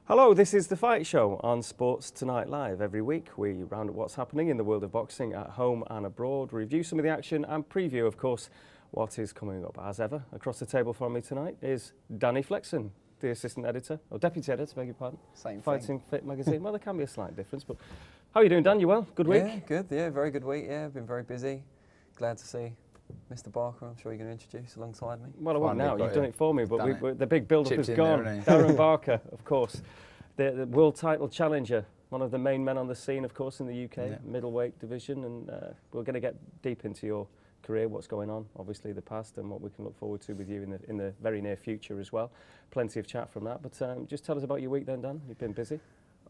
Hello, this is The Fight Show on Sports Tonight Live. Every week we round up what's happening in the world of boxing at home and abroad, review some of the action and preview, of course, what is coming up. As ever, across the table from me tonight is Danny Flexen, the assistant editor, or deputy editor, beg your pardon. Same Fighting thing. Fit magazine. Well, there can be a slight difference, but how are you doing, Dan? You well? Good week? Yeah, good. Yeah, very good week. Yeah, been very busy. Glad to see Mr. Barker, I'm sure you're going to introduce alongside me. Well, I won't now. You've done it for me, but the big build-up is gone. There, Darren Barker, of course, the world title challenger, one of the main men on the scene, of course, in the UK, middleweight division. And we're going to get deep into your career, what's going on, obviously the past, and what we can look forward to with you in the very near future as well. Plenty of chat from that. But just tell us about your week then, Dan. You've been busy.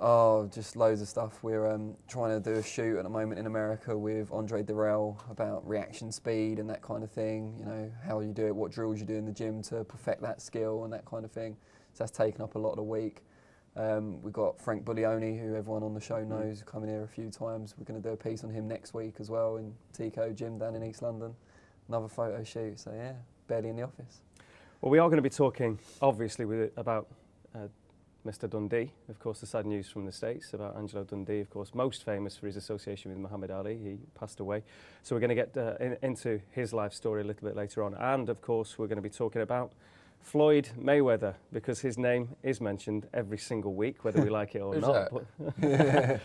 Oh, just loads of stuff. We're trying to do a shoot at the moment in America with Andre Durrell about reaction speed and that kind of thing. You know, how you do it, what drills you do in the gym to perfect that skill and that kind of thing. So that's taken up a lot of the week. We've got Frank Buglioni, who everyone on the show knows, coming here a few times. We're going to do a piece on him next week as well in Tico Gym down in East London. Another photo shoot, so yeah, barely in the office. Well, we are going to be talking, obviously, about Mr. Dundee, of course, the sad news from the States about Angelo Dundee, of course, most famous for his association with Muhammad Ali. He passed away. So we're going to get into his life story a little bit later on. And, of course, we're going to be talking about Floyd Mayweather, because his name is mentioned every single week, whether we like it or not. But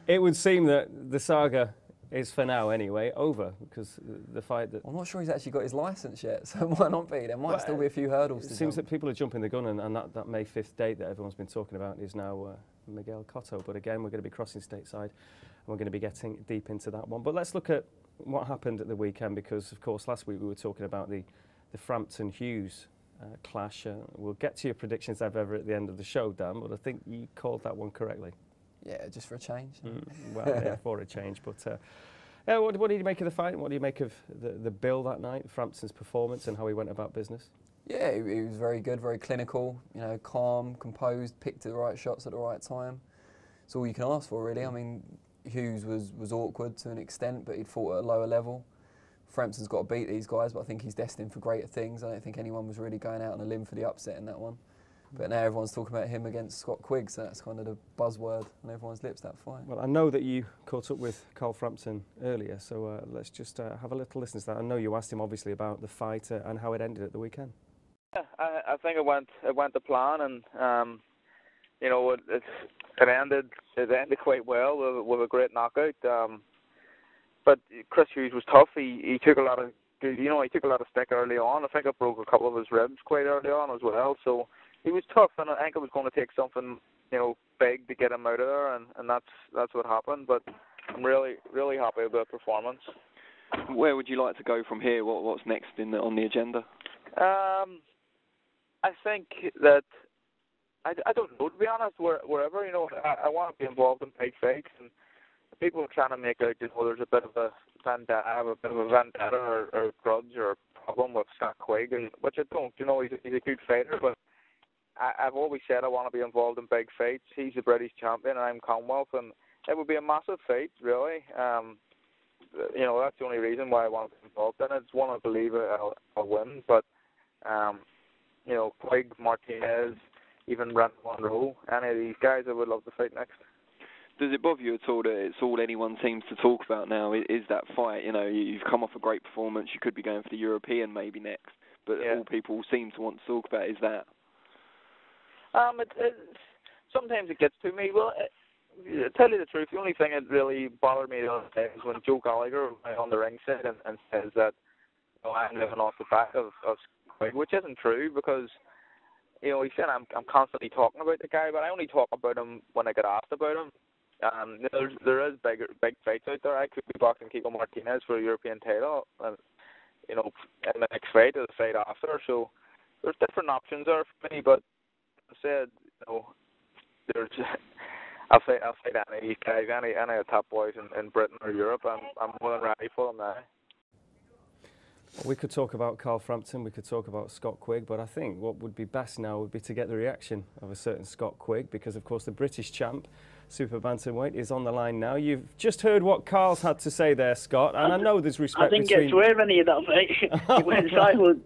it would seem that the saga is, for now anyway, over, because the fight that... I'm not sure he's actually got his licence yet, so it might not be. There might still be a few hurdles to jump. It seems that people are jumping the gun, and that May 5th date that everyone's been talking about is now Mayweather-Cotto. But again, we're going to be crossing stateside, and we're going to be getting deep into that one. But let's look at what happened at the weekend, because, of course, last week we were talking about the Frampton-Hughes clash. We'll get to your predictions ever at the end of the show, Dan, but I think you called that one correctly. Yeah, just for a change. Well, yeah, for a change. But yeah, what did you make of the fight? What do you make of the bill that night, Frampton's performance, and how he went about business? Yeah, he was very good, very clinical. You know, calm, composed, picked the right shots at the right time. It's all you can ask for, really. I mean, Hughes was awkward to an extent, but he'd fought at a lower level. Frampton's got to beat these guys, but I think he's destined for greater things. I don't think anyone was really going out on a limb for the upset in that one. But now everyone's talking about him against Scott Quigg, so that's kind of the buzzword on everyone's lips, that fight. Well, I know that you caught up with Carl Frampton earlier, so let's just have a little listen to that. I know you asked him, obviously, about the fight and how it ended at the weekend. Yeah, I think it went to plan, and you know, it ended quite well with a great knockout. But Chris Hughes was tough. He took a lot of stick early on. I think it broke a couple of his ribs quite early on as well. So he was tough, and I think it was going to take something, you know, big to get him out of there, and that's what happened. But I'm really happy with the performance. Where would you like to go from here? What's next on the agenda? I think that I don't know, to be honest. Wherever, you know, I want to be involved in big fights, and people are trying to make out, you know, there's a bit of a vendetta or grudge or problem with Scott Quigg, and which I don't. You know, he's a good fighter, but I've always said I want to be involved in big fights. He's the British champion, and I'm Commonwealth, and it would be a massive fight, really. You know, that's the only reason why I want to be involved in it. It's one I believe I'll win, but you know, Quigg, Martinez, even Brent Monroe, any of these guys I would love to fight next. Does it bother you at all that it's all anyone seems to talk about now is that fight? You know, you've come off a great performance. You could be going for the European maybe next, but all people seem to want to talk about is that. Sometimes it gets to me. Well, to tell you the truth, the only thing that really bothered me the other day was when Joe Gallagher went on the ringside and says that, you know, I'm living off the back of Quigg, which isn't true, because, you know, he said I'm constantly talking about the guy, but I only talk about him when I get asked about him. There is big fights out there. I could be boxing Kiko Martinez for a European title, and, you know, in the next fight or the fight after. So there's different options there for me. But I said, you know, there's I'll fight any of these guys, any of the top boys in Britain or Europe. I'm more than ready for them now. We could talk about Carl Frampton, we could talk about Scott Quigg, but I think what would be best now would be to get the reaction of a certain Scott Quigg, because of course the British champ, super bantamweight, is on the line now. You've just heard what Carl's had to say there, Scott, and I know there's respect between... I didn't get to hear any of that, mate. He went silent.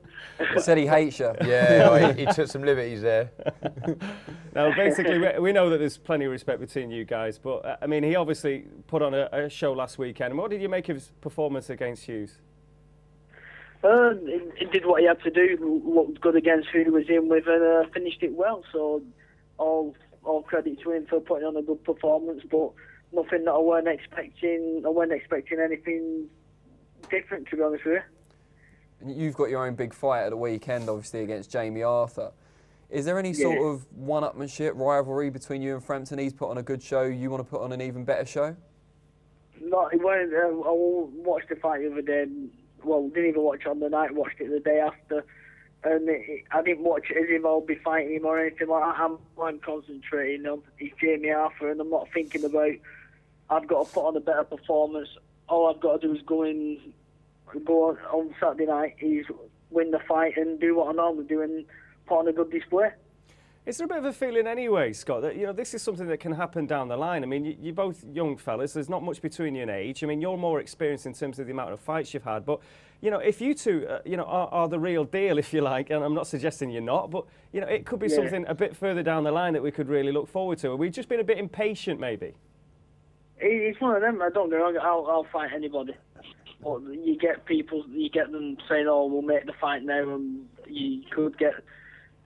He said he hates you. Yeah, he took some liberties there. Now, basically, we know that there's plenty of respect between you guys, but I mean, he obviously put on a show last weekend. What did you make of his performance against Hughes? He did what he had to do, looked good against who he was in with, and finished it well. So all credit to him for putting on a good performance, but nothing that I weren't expecting. I weren't expecting anything different, to be honest with you. You've got your own big fight at the weekend, obviously, against Jamie Arthur. Is there any sort of one-upmanship, rivalry between you and Frampton? He's put on a good show, you want to put on an even better show? No, it weren't. I watched the fight the other day. Well, didn't even watch it on the night, watched it the day after. And I didn't watch it as if I'll be fighting him or anything like that. I'm concentrating on it's Jamie Arthur, and I'm not thinking about I've got to put on a better performance. All I've got to do is go on Saturday night, is win the fight and do what I normally do and put on a good display. Is there a bit of a feeling anyway, Scott, that this is something that can happen down the line? I mean, you're both young fellas. There's not much between you in age. I mean, you're more experienced in terms of the amount of fights you've had. But, if you two, are the real deal, if you like, and I'm not suggesting you're not, but, it could be something a bit further down the line that we could really look forward to. We've just been a bit impatient, maybe. It's one of them. I don't get wrong. I'll fight anybody. But you get them saying, "Oh, we'll make the fight now," and you could get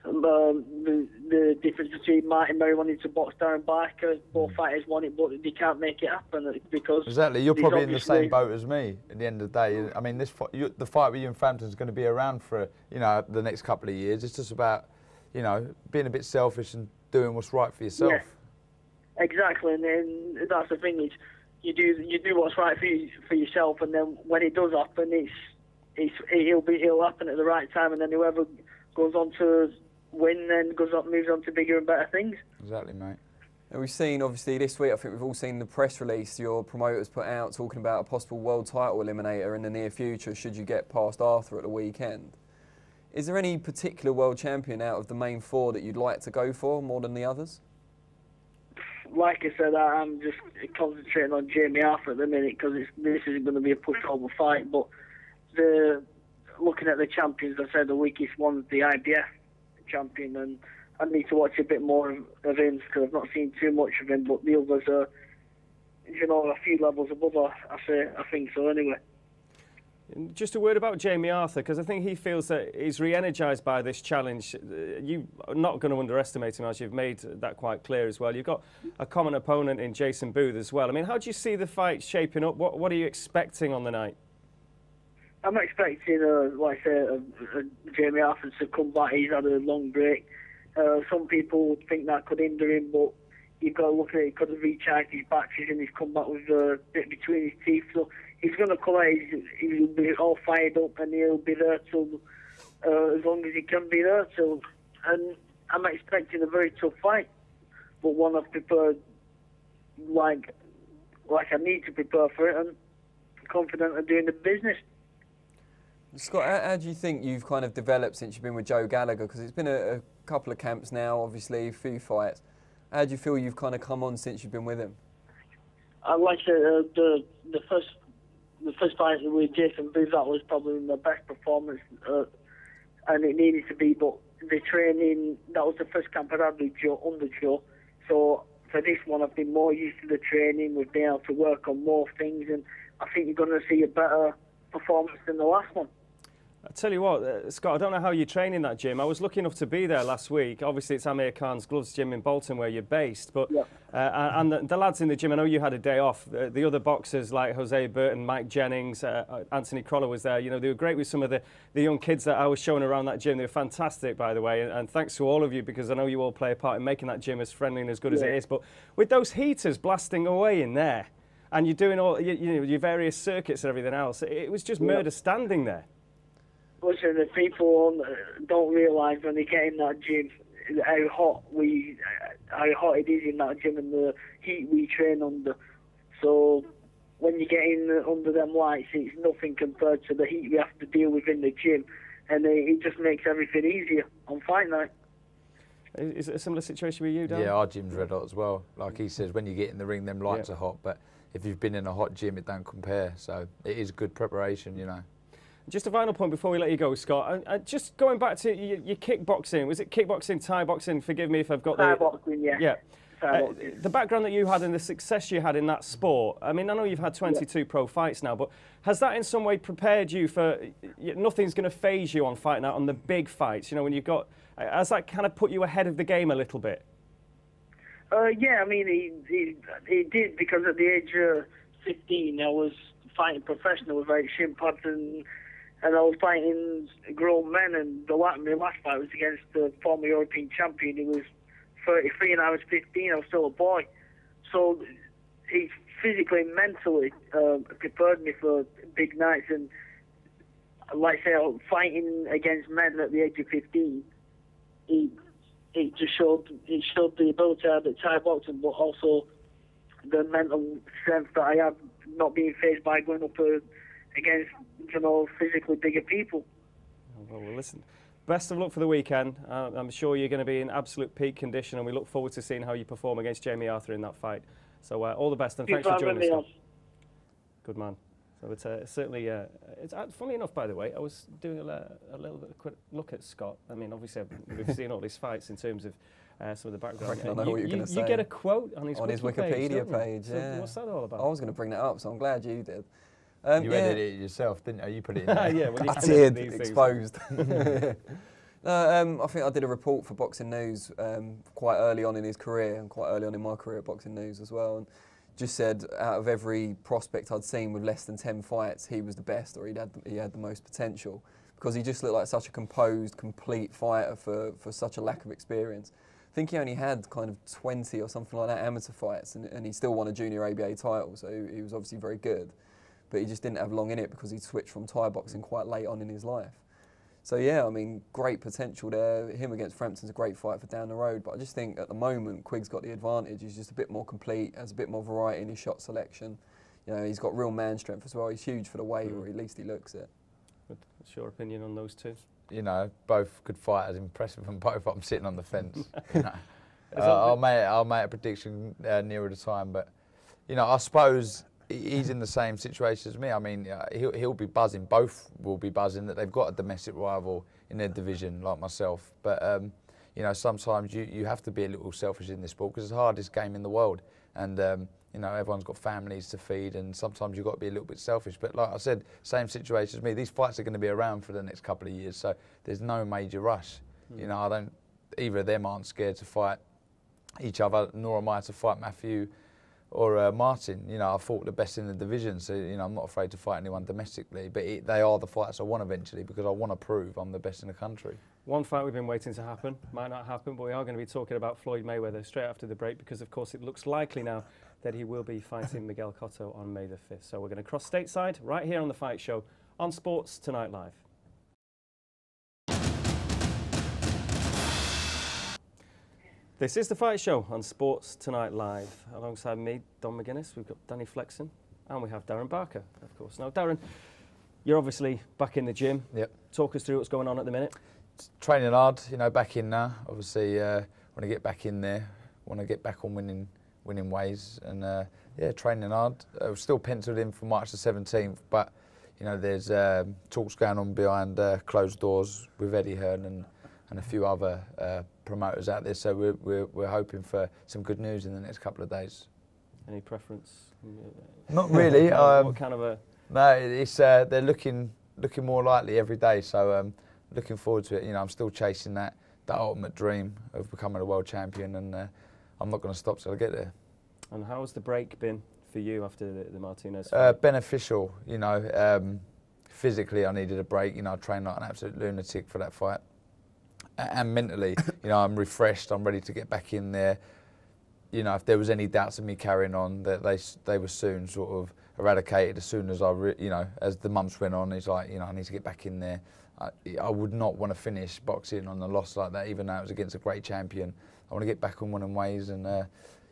the difference between Martin Murray wanting to box Darren Barker. Both fighters want it, but they can't make it happen because exactly. You're probably in the same boat as me. At the end of the day, I mean, the fight with you and Frampton is going to be around for the next couple of years. It's just about being a bit selfish and doing what's right for yourself. Yeah, exactly, and then that's the thing is you do what's right for yourself, and then when it does happen, it'll happen at the right time, and then whoever goes on to win then moves on to bigger and better things. Exactly, mate. And we've seen, obviously, this week, I think we've all seen the press release your promoters put out talking about a possible world title eliminator in the near future should you get past Arthur at the weekend. Is there any particular world champion out of the main four that you'd like to go for more than the others? Like I said, I'm just concentrating on Jamie Arthur at the minute because this isn't going to be a pushover fight. But looking at the champions, I said the weakest one's the IBF champion, and I need to watch a bit more of him because I've not seen too much of him. But the others are, a few levels above. I think so anyway. Just a word about Jamie Arthur, because I think he feels that he's re-energised by this challenge. You're not going to underestimate him, as you've made that quite clear as well. You've got a common opponent in Jason Booth as well. I mean, how do you see the fight shaping up? What are you expecting on the night? I'm expecting, like I say, Jamie Arthur to come back. He's had a long break. Some people think that could hinder him, but you've got to look at it. He could have recharged his batteries and he's come back with a bit between his teeth. So he's going to come out, he'll be all fired up and he'll be there till as long as he can be there till. And I'm expecting a very tough fight, but one I've prepared like I need to prepare for it, and confident of doing the business. Scott, how do you think you've kind of developed since you've been with Joe Gallagher? Because it's been a couple of camps now, obviously, a few fights. How do you feel you've kind of come on since you've been with him? Like I said, the first fight with Jason Booth, that was probably my best performance, and it needed to be. But the training, that was the first camp I had with Joe, under Joe. So for this one, I've been more used to the training. We've been able to work on more things, and I think you're going to see a better performance than the last one. I tell you what, Scott, I don't know how you train in that gym. I was lucky enough to be there last week. Obviously, it's Amir Khan's Gloves gym in Bolton where you're based. But and the lads in the gym, I know you had a day off. The other boxers like Jose Burton, Mike Jennings, Anthony Crolla was there. They were great with some of the young kids that I was showing around that gym. They were fantastic, by the way. And thanks to all of you, because I know you all play a part in making that gym as friendly and as good as it is. But with those heaters blasting away in there, and you're doing all your various circuits and everything else, it was just murder standing there. Listen, the people don't realise when they get in that gym how hot it is in that gym and the heat we train under. So when you get in under them lights, it's nothing compared to the heat we have to deal with in the gym, and it just makes everything easier on fight night. Is it a similar situation with you, Dan? Yeah, our gym's red hot as well. Like he says, when you get in the ring, them lights are hot, but if you've been in a hot gym, it don't compare. So it is good preparation, you know. Just a final point before we let you go, Scott. Just going back to your kickboxing. Was it kickboxing, Thai boxing? Forgive me if I've got Thai boxing, yeah. Yeah. The background that you had and the success you had in that sport, I mean, I know you've had 22 pro fights now, but has that in some way prepared you for, nothing's going to phase you on fighting out on the big fights, you know, when you've got, has that kind of put you ahead of the game a little bit? Yeah, I mean, he did, because at the age of 15, I was fighting professional with shin pads, and I was fighting grown men, and my last fight was against the former European champion. He was 33 and I was 15. I was still a boy. So he physically and mentally prepared me for big nights. And like I say, fighting against men at the age of 15, it just showed the ability I had at Thai boxing, but also the mental strength that I had, not being faced by going up against, you know, physically bigger people. Well, listen. Best of luck for the weekend. I'm sure you're going to be in absolute peak condition, and we look forward to seeing how you perform against Jamie Arthur in that fight. So all the best, and thanks for joining us. Good man. So it's certainly, it's funny enough, by the way, I was doing a little bit of a quick look at Scott. I mean, obviously we've seen all his fights in terms of some of the background. I know what you're going to say. You get a quote on his Wikipedia page. Yeah. So what's that all about? I was going to bring that up, so I'm glad you did. You edited it yourself, didn't you? You put it in there. Yeah, I did, exposed. I think I did a report for Boxing News quite early on in his career, and quite early on in my career at Boxing News as well, and just said out of every prospect I'd seen with less than 10 fights, he was the best, or he had the most potential, because he just looked like such a composed, complete fighter for such a lack of experience. I think he only had kind of 20 or something like that amateur fights, and he still won a junior ABA title, so he was obviously very good. But he just didn't have long in it because he switched from Thai boxing quite late on in his life. So yeah, I mean, great potential there. Him against Frampton's a great fight for down the road, but I just think at the moment Quigg's got the advantage. He's just a bit more complete, has a bit more variety in his shot selection. You know, he's got real man strength as well. He's huge for the weight, or at least he looks it. What's your opinion on those two? You know, both good fighters, impressive from both. I'm sitting on the fence. You know. I'll make a prediction nearer the time, but you know, I suppose he's in the same situation as me. I mean, he'll be buzzing. Both will be buzzing that they've got a domestic rival in their division like myself. But you know, sometimes you have to be a little selfish in this sport because it's the hardest game in the world, and you know, everyone's got families to feed, and sometimes you've got to be a little bit selfish. But like I said, same situation as me. These fights are going to be around for the next couple of years, so there's no major rush. You know, either of them aren't scared to fight each other, nor am I to fight Matthew or Martin. You know, I fought the best in the division, so you know, I'm not afraid to fight anyone domestically. But they are the fights I want eventually, because I want to prove I'm the best in the country. One fight we've been waiting to happen, might not happen, but we are going to be talking about Floyd Mayweather straight after the break, because of course it looks likely now that he will be fighting Miguel-Cotto on May the 5th. So we're going to cross stateside right here on the Fight Show on Sports Tonight Live. This is the Fight Show on Sports Tonight Live. Alongside me, Don McGuinness, we've got Danny Flexen, and we have Darren Barker, of course. Now, Darren, you're obviously back in the gym. Yep. Talk us through what's going on at the minute. Training hard, you know, back in now. Obviously, want to get back in there. Want to get back on winning ways, and yeah, training hard. We're still penciled in for March the 17th, but you know, there's talks going on behind closed doors with Eddie Hearn and a few other promoters out there, so we're hoping for some good news in the next couple of days. Any preference? Not really. What kind of a? No, it's they're looking more likely every day, so looking forward to it. You know, I'm still chasing that ultimate dream of becoming a world champion, and I'm not going to stop till I get there. And how's the break been for you after the Martinez fight? Beneficial. You know, physically I needed a break. You know, I trained like an absolute lunatic for that fight. And mentally, you know, I'm refreshed. I'm ready to get back in there. You know, if there was any doubts of me carrying on, that they were soon sort of eradicated as soon as you know, as the months went on. It's like, you know, I need to get back in there. I would not want to finish boxing on a loss like that, even though it was against a great champion. I want to get back on winning ways, and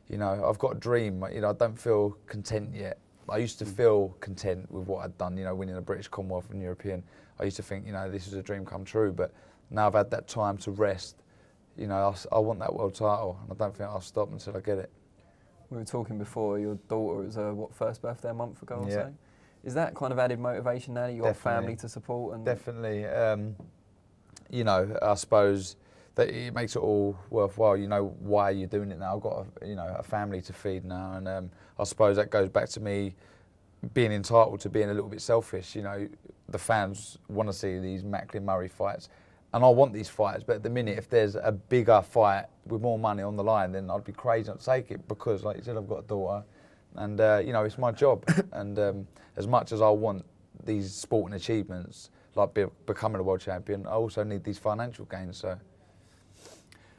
you know, I've got a dream. You know, I don't feel content yet. I used to feel content with what I'd done, you know, winning a British, Commonwealth and European. I used to think, you know, this is a dream come true, but now I've had that time to rest, you know, I want that world title, and I don't think I'll stop until I get it. We were talking before, your daughter was what, first birthday a month ago or Yeah. so? Is that kind of added motivation now that you've got family to support? And Definitely. You know, I suppose that it makes it all worthwhile. You know why you're doing it now. I've got a family to feed now, and I suppose that goes back to me being entitled to being a little bit selfish. You know, the fans want to see these Macklin-Murray fights, and I want these fights, but at the minute, if there's a bigger fight with more money on the line, then I'd be crazy not to take it, because, like you said, I've got a daughter, and you know, it's my job. And as much as I want these sporting achievements, like becoming a world champion, I also need these financial gains. So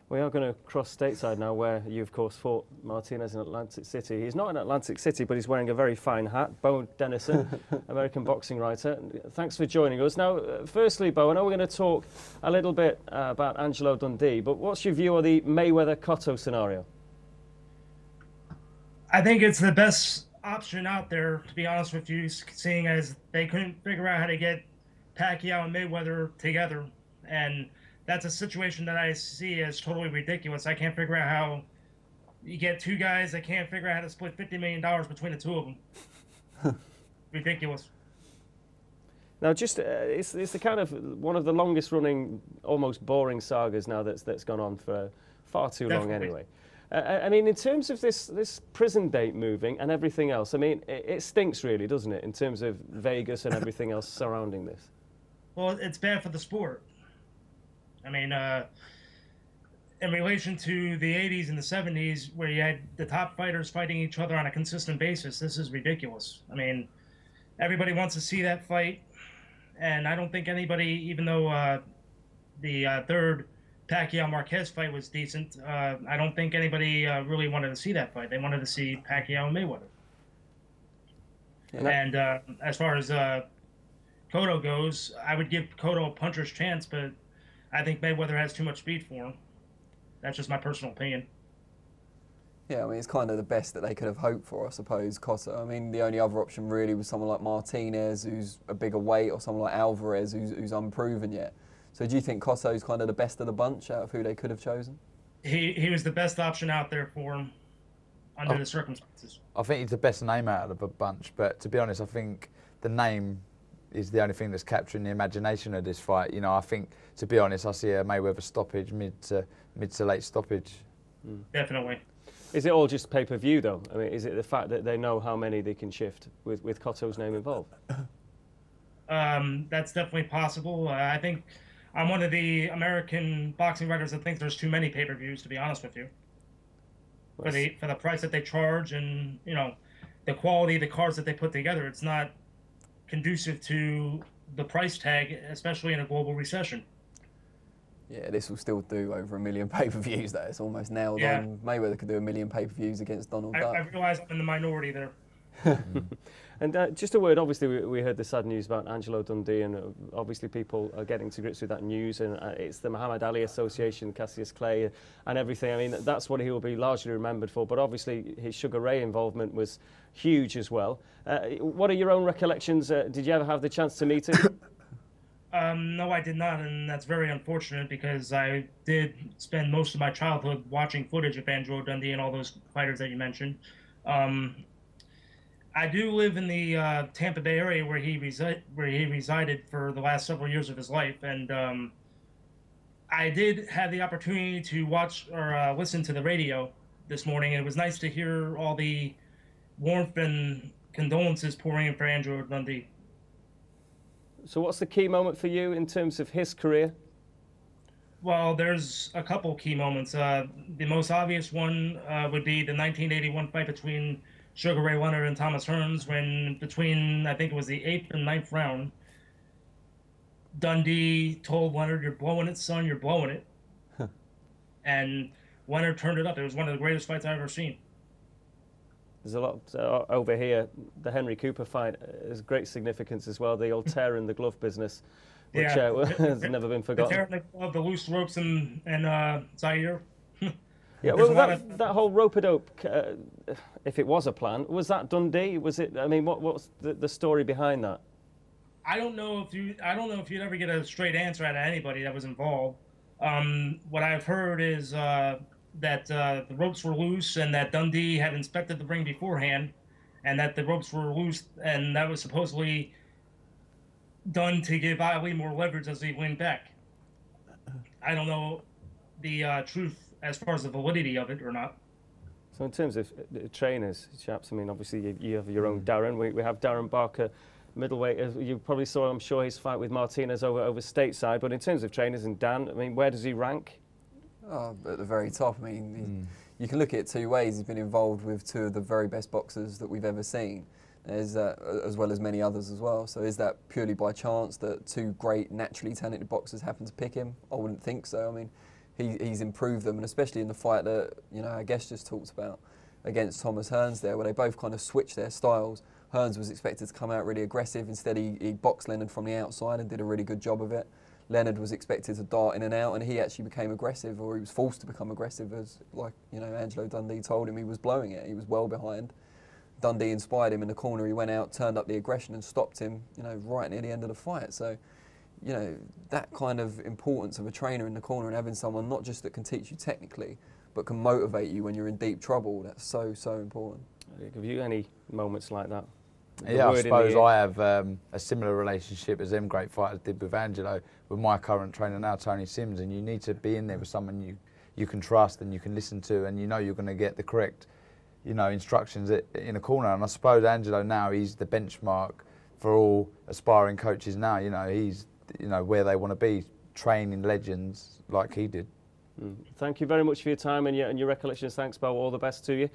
we are going to cross stateside now, where you, of course, fought Martinez in Atlantic City. He's not in Atlantic City, but he's wearing a very fine hat. Bo Dennison, American boxing writer. Thanks for joining us. Now, firstly, Bo, I know we're going to talk a little bit about Angelo Dundee, but what's your view of the Mayweather-Cotto scenario? I think it's the best option out there, to be honest with you, seeing as they couldn't figure out how to get Pacquiao and Mayweather together. And that's a situation that I see as totally ridiculous. I can't figure out how you get two guys that can't figure out how to split $50 million between the two of them. Ridiculous. Now, just it's the kind of one of the longest running, almost boring sagas now that's gone on for far too long anyway. I mean, in terms of this prison date moving and everything else, I mean, it stinks really, doesn't it, in terms of Vegas and everything else surrounding this? Well, it's bad for the sport. I mean, in relation to the 80s and the 70s, where you had the top fighters fighting each other on a consistent basis, this is ridiculous. I mean, everybody wants to see that fight, and I don't think anybody, even though the third Pacquiao-Marquez fight was decent, I don't think anybody really wanted to see that fight. They wanted to see Pacquiao and Mayweather. Yeah. And as far as Cotto goes, I would give Cotto a puncher's chance, but I think Mayweather has too much speed for him. That's just my personal opinion. Yeah, I mean, it's kind of the best that they could have hoped for, I suppose, Cotto. I mean, the only other option really was someone like Martinez, who's a bigger weight, or someone like Alvarez, who's unproven yet. So do you think Cotto's kind of the best of the bunch out of who they could have chosen? He was the best option out there for him under the circumstances. I think he's the best name out of the bunch, but to be honest, I think the name is the only thing that's capturing the imagination of this fight. You know, I think, to be honest, I see a Mayweather stoppage, mid to late stoppage. Definitely. Is it all just pay-per-view, though? I mean, is it the fact that they know how many they can shift with Cotto's name involved? That's definitely possible. I think I'm one of the American boxing writers that thinks there's too many pay-per-views, to be honest with you. For the price that they charge, and, you know, the quality of the cards that they put together, it's not conducive to the price tag, especially in a global recession. Yeah, this will still do over 1 million pay-per-views. That it's almost nailed on. Mayweather could do 1 million pay-per-views against Donald Duck. I realize I'm in the minority there. And just a word, obviously we heard the sad news about Angelo Dundee, and obviously people are getting to grips with that news, and it's the Muhammad Ali Association, Cassius Clay and everything. I mean, that's what he will be largely remembered for, but obviously his Sugar Ray involvement was huge as well. What are your own recollections? Did you ever have the chance to meet him? No, I did not, and that's very unfortunate, because I did spend most of my childhood watching footage of Angelo Dundee and all those fighters that you mentioned. I do live in the Tampa Bay area where he resided for the last several years of his life, and I did have the opportunity to watch or listen to the radio this morning, and it was nice to hear all the warmth and condolences pouring in for Angelo Dundee. So what's the key moment for you in terms of his career? Well, there's a couple key moments. The most obvious one would be the 1981 fight between Sugar Ray Leonard and Thomas Hearns, when between, I think it was the 8th and 9th round, Dundee told Leonard, "You're blowing it, son, you're blowing it." And Leonard turned it up. It was one of the greatest fights I've ever seen. There's a lot over here. The Henry Cooper fight has great significance as well. The old tear in the glove business, which has never been forgotten. The tear in the glove, the loose ropes, and Zaire. Yeah, well, that whole rope-a-dope, if it was a plan, was that Dundee? Was it? I mean, what's the story behind that? I don't know if you'd ever get a straight answer out of anybody that was involved. What I've heard is that the ropes were loose and that Dundee had inspected the ring beforehand, and that the ropes were loose, and that was supposedly done to give Iole more leverage as he leaned back. I don't know the truth as far as the validity of it or not. So in terms of trainers, chaps, I mean, obviously you have your own Darren. We have Darren Barker, middleweight. You probably saw, I'm sure, his fight with Martinez over stateside. But in terms of trainers and Dan, I mean, where does he rank? Oh, at the very top. I mean, you can look at it two ways. He's been involved with two of the very best boxers that we've ever seen, as well as many others as well. So is that purely by chance that two great, naturally talented boxers happen to pick him? I wouldn't think so. I mean, he's improved them, and especially in the fight that our guest just talked about against Thomas Hearns there, where they both kind of switched their styles. Hearns was expected to come out really aggressive. Instead, he boxed Leonard from the outside and did a really good job of it. Leonard was expected to dart in and out, and he actually became aggressive, or he was forced to become aggressive, as Angelo Dundee told him he was blowing it. He was well behind. Dundee inspired him in the corner. He went out, turned up the aggression, and stopped him, right near the end of the fight. So, that kind of importance of a trainer in the corner and having someone not just that can teach you technically, but can motivate you when you're in deep trouble, that's so, so important. Have you any moments like that? Yeah, I suppose I have a similar relationship as them great fighters did with Angelo, with my current trainer now, Tony Sims, and you need to be in there with someone you can trust and you can listen to, and you're going to get the correct, instructions in a corner. And I suppose Angelo now, he's the benchmark for all aspiring coaches now. He's where they want to be, training legends like he did. Thank you very much for your time and your recollections. Thanks, Bo. All the best to you.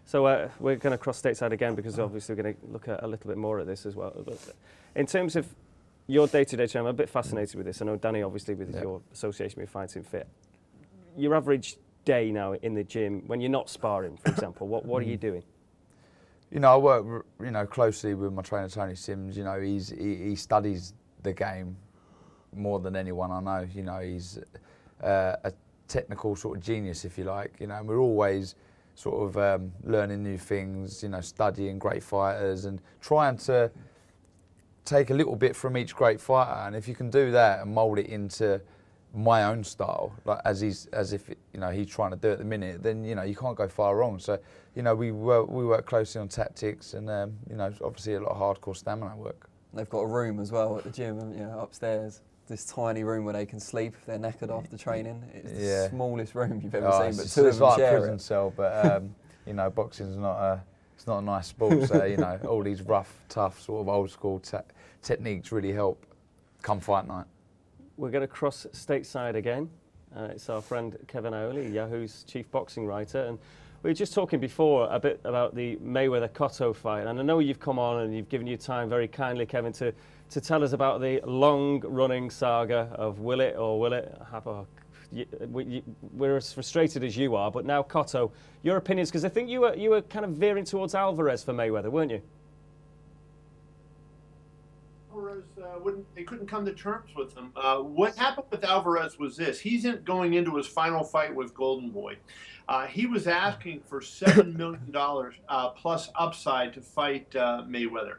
So we're going to cross stateside again, because obviously we're going to look at a little bit more at this as well. But in terms of your day-to-day training, I'm a bit fascinated with this. I know Danny, obviously, with your association with Fighting Fit. Your average day now in the gym, when you're not sparring, for example, what are you doing? I work closely with my trainer Tony Sims. He studies the game more than anyone I know. He's a technical sort of genius, if you like. And we're always sort of learning new things, studying great fighters and trying to take a little bit from each great fighter. And if you can do that and mould it into my own style, like as if he's trying to do at the minute, then you can't go far wrong. So we work closely on tactics and obviously a lot of hardcore stamina work. They've got a room as well at the gym, upstairs. This tiny room where they can sleep if they're knackered after training. It's the smallest room you've ever seen, but two of them like share a prison cell, but boxing's not a nice sport. So all these rough, tough, sort of old school techniques really help come fight night. We're going to cross stateside again. It's our friend Kevin Iole, Yahoo's chief boxing writer, and we were just talking before a bit about the Mayweather-Cotto fight, and I know you've come on and you've given your time very kindly, Kevin, to tell us about the long-running saga of will it or will it happen. We're as frustrated as you are, but now Cotto, your opinions, because I think you were kind of veering towards Alvarez for Mayweather, weren't you? Alvarez, they couldn't come to terms with him. What happened with Alvarez was this. He's going into his final fight with Golden Boy. He was asking for $7 million plus upside to fight Mayweather.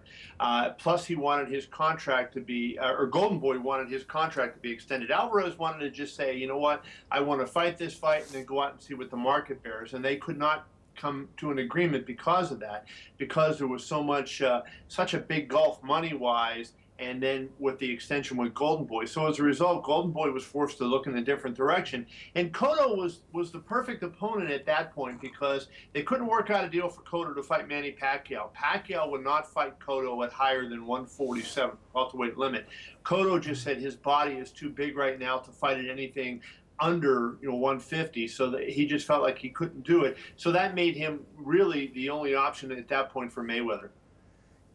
Plus he wanted his contract to be, or Golden Boy wanted his contract to be extended. Alvarez wanted to just say, you know what, I want to fight this fight and then go out and see what the market bears. And they could not come to an agreement because of that, because there was so much, such a big gulf money-wise, and then with the extension with Golden Boy. So as a result, Golden Boy was forced to look in a different direction. And Cotto was the perfect opponent at that point, because they couldn't work out a deal for Cotto to fight Manny Pacquiao. Pacquiao would not fight Cotto at higher than 147, welterweight limit. Cotto just said his body is too big right now to fight at anything under 150, so that he just felt like he couldn't do it. So that made him really the only option at that point for Mayweather.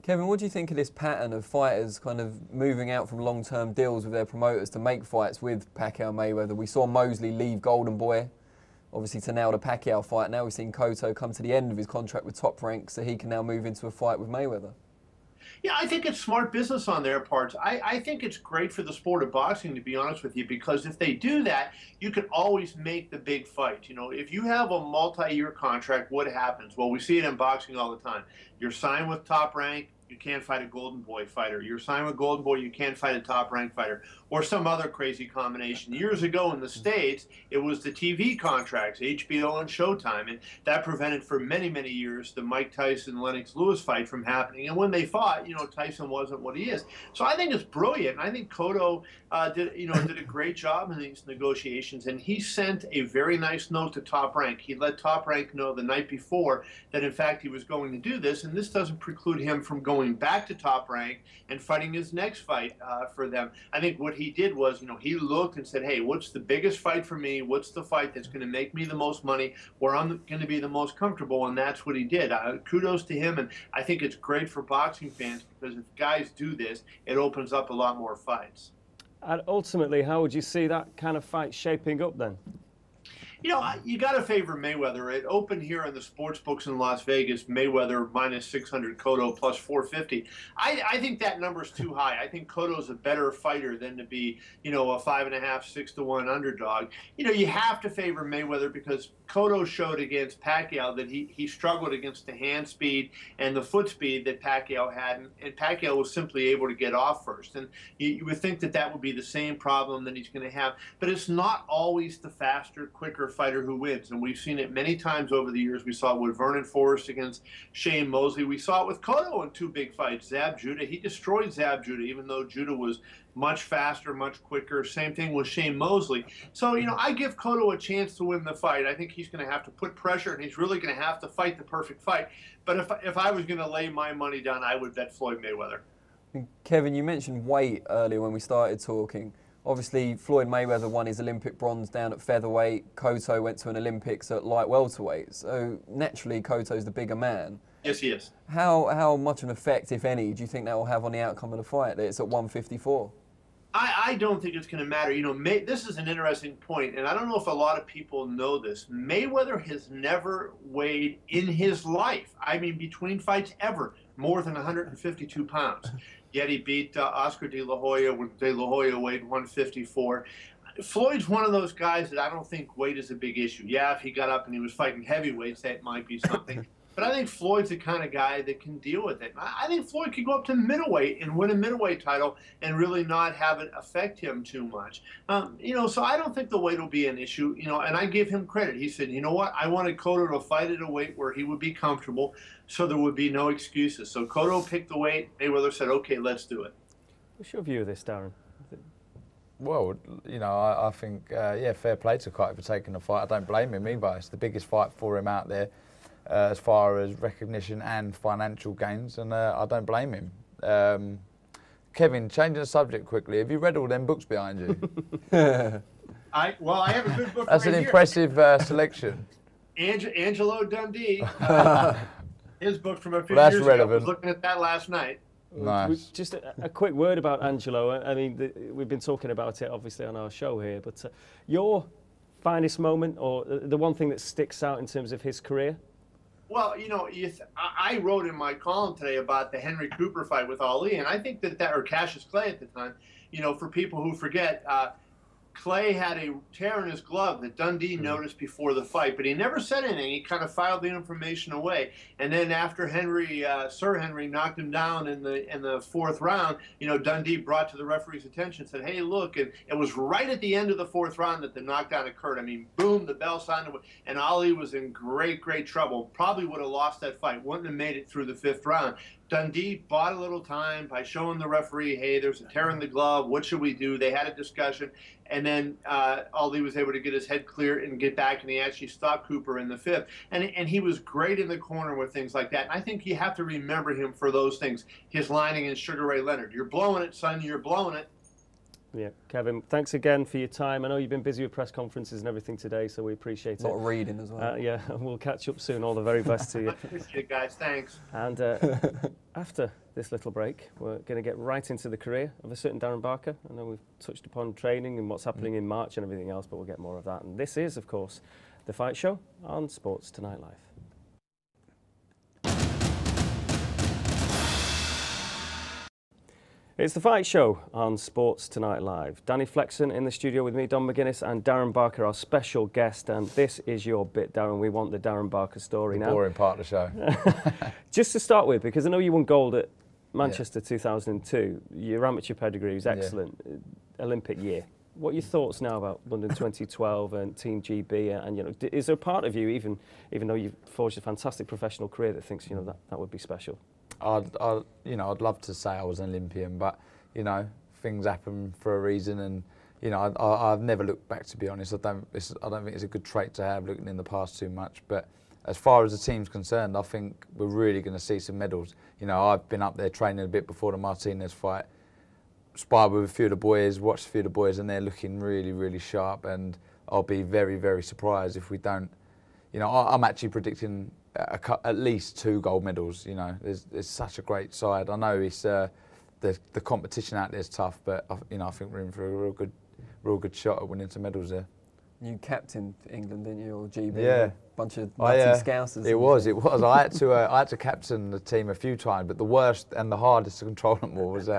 Kevin, what do you think of this pattern of fighters kind of moving out from long-term deals with their promoters to make fights with Pacquiao Mayweather? We saw Mosley leave Golden Boy, obviously, to nail the Pacquiao fight. Now we've seen Cotto come to the end of his contract with Top Rank, so he can now move into a fight with Mayweather. Yeah, I think it's smart business on their parts. I think it's great for the sport of boxing, to be honest with you, because if they do that, you can always make the big fight. You know, if you have a multi-year contract, what happens? Well, we see it in boxing all the time. You're signed with Top Rank, you can't fight a Golden Boy fighter. You're signed with Golden Boy, you can't fight a Top Rank fighter, or some other crazy combination. Years ago in the States, it was the TV contracts, HBO and Showtime, and that prevented for many, many years the Mike Tyson-Lennox Lewis fight from happening. And when they fought, you know, Tyson wasn't what he is. So I think it's brilliant. And I think Cotto did a great job in these negotiations, and he sent a very nice note to Top Rank. He let Top Rank know the night before that, in fact, he was going to do this, and this doesn't preclude him from going back to Top Rank and fighting his next fight for them. I think what he did was, you know, he looked and said, hey, what's the biggest fight for me? What's the fight that's going to make me the most money, where I'm going to be the most comfortable? And that's what he did. Kudos to him, and I think it's great for boxing fans, because if guys do this, it opens up a lot more fights. And ultimately, how would you see that kind of fight shaping up then? You know, you got to favor Mayweather. It opened here in the sports books in Las Vegas, Mayweather minus 600, Cotto plus 450. I think that number's too high. I think Cotto's a better fighter than to be, you know, a 5.5, 6-1 underdog. You know, you have to favor Mayweather, because Cotto showed against Pacquiao that he struggled against the hand speed and the foot speed that Pacquiao had, and Pacquiao was simply able to get off first. And you would think that that would be the same problem that he's going to have, but it's not always the faster, quicker fighter who wins, and we've seen it many times over the years. We saw it with Vernon Forrest against Shane Mosley. We saw it with Cotto in two big fights. Zab Judah, he destroyed Zab Judah, even though Judah was much faster, much quicker. Same thing with Shane Mosley. So, you know, I give Cotto a chance to win the fight. I think he's going to have to put pressure, and he's really going to have to fight the perfect fight. But if I was going to lay my money down, I would bet Floyd Mayweather. Kevin, you mentioned weight earlier when we started talking. Obviously, Floyd Mayweather won his Olympic bronze down at featherweight. Cotto went to an Olympics at light welterweight. So naturally, Cotto's the bigger man. Yes, he is. How much of an effect, if any, do you think that will have on the outcome of the fight? That it's at 154. I don't think it's going to matter. You know, this is an interesting point, and I don't know if a lot of people know this. Mayweather has never weighed in his life, I mean, between fights ever, more than 152 pounds. Yet he beat Oscar De La Hoya when De La Hoya weighed 154. Floyd's one of those guys that I don't think weight is a big issue. Yeah, if he got up and he was fighting heavyweights, that might be something. But I think Floyd's the kind of guy that can deal with it. I think Floyd could go up to middleweight and win a middleweight title and really not have it affect him too much. You know, so I don't think the weight will be an issue. You know, and I give him credit. He said, you know what, I wanted Cotto to fight at a weight where he would be comfortable, so there would be no excuses. So Cotto picked the weight. Mayweather said, okay, let's do it. What's your view of this, Darren? Well, you know, I think, yeah, fair play to Cotto for taking the fight. I don't blame him either. It's the biggest fight for him out there. As far as recognition and financial gains, and I don't blame him. Kevin, changing the subject quickly, have you read all them books behind you? I have a good book. That's right an here. impressive selection. Angelo Dundee, his book from a few Well, that's years relevant. ago. I was looking at that last night. Nice. Just a quick word about Angelo. I mean, we've been talking about it obviously on our show here, but your finest moment, or the one thing that sticks out in terms of his career? Well, you know, I wrote in my column today about the Henry Cooper fight with Ali, and I think that or Cassius Clay at the time, you know, for people who forget, Clay had a tear in his glove that Dundee noticed before the fight, but he never said anything. He kind of filed the information away. And then after Sir Henry knocked him down in the fourth round, you know, Dundee brought to the referee's attention, said, hey, look, and it was right at the end of the fourth round that the knockdown occurred. I mean, boom, the bell sounded, and Ali was in great, great trouble. Probably would have lost that fight, wouldn't have made it through the fifth round. Dundee bought a little time by showing the referee, hey, there's a tear in the glove. What should we do? They had a discussion. And then Ali was able to get his head clear and get back, and he actually stopped Cooper in the fifth. And he was great in the corner with things like that. And I think you have to remember him for those things. His lining in Sugar Ray Leonard. You're blowing it, son. You're blowing it. Yeah, Kevin, thanks again for your time. I know you've been busy with press conferences and everything today, so we appreciate it. A lot of reading as well. Yeah, we'll catch up soon. All the very best to you. Appreciate it, guys. Thanks. And after this little break, we're going to get right into the career of a certain Darren Barker. I know we've touched upon training and what's happening in March and everything else, but we'll get more of that. And this is, of course, The Fight Show on Sports Tonight Live. It's the Fight Show on Sports Tonight Live. Danny Flexen in the studio with me, Don McGuinness, and Darren Barker, our special guest. And this is your bit, Darren. We want the Darren Barker story now. The boring part of the show. Just to start with, because I know you won gold at Manchester 2002. Your amateur pedigree was excellent. Olympic year. What are your thoughts now about London 2012 and Team GB? And, you know, is there a part of you, even though you've forged a fantastic professional career, that thinks, you know, that would be special? I'd love to say I was an Olympian, but, you know, things happen for a reason, and, you know, I've never looked back, to be honest. I don't think it's a good trait to have, looking in the past too much. But as far as the team's concerned, I think we're really going to see some medals. You know, I've been up there training a bit before the Martinez fight, sparred with a few of the boys, watched a few of the boys, and they're looking really, really sharp. And I'll be very, very surprised if we don't. You know, I'm actually predicting at least 2 gold medals. You know, there's such a great side. I know it's the competition out there is tough, but you know, I think we're in for a real good shot at winning some medals there. You captained England, didn't you, or GB? Yeah, a bunch of nutty scousers. It was. I had to captain the team a few times, but the worst and the hardest to control them all was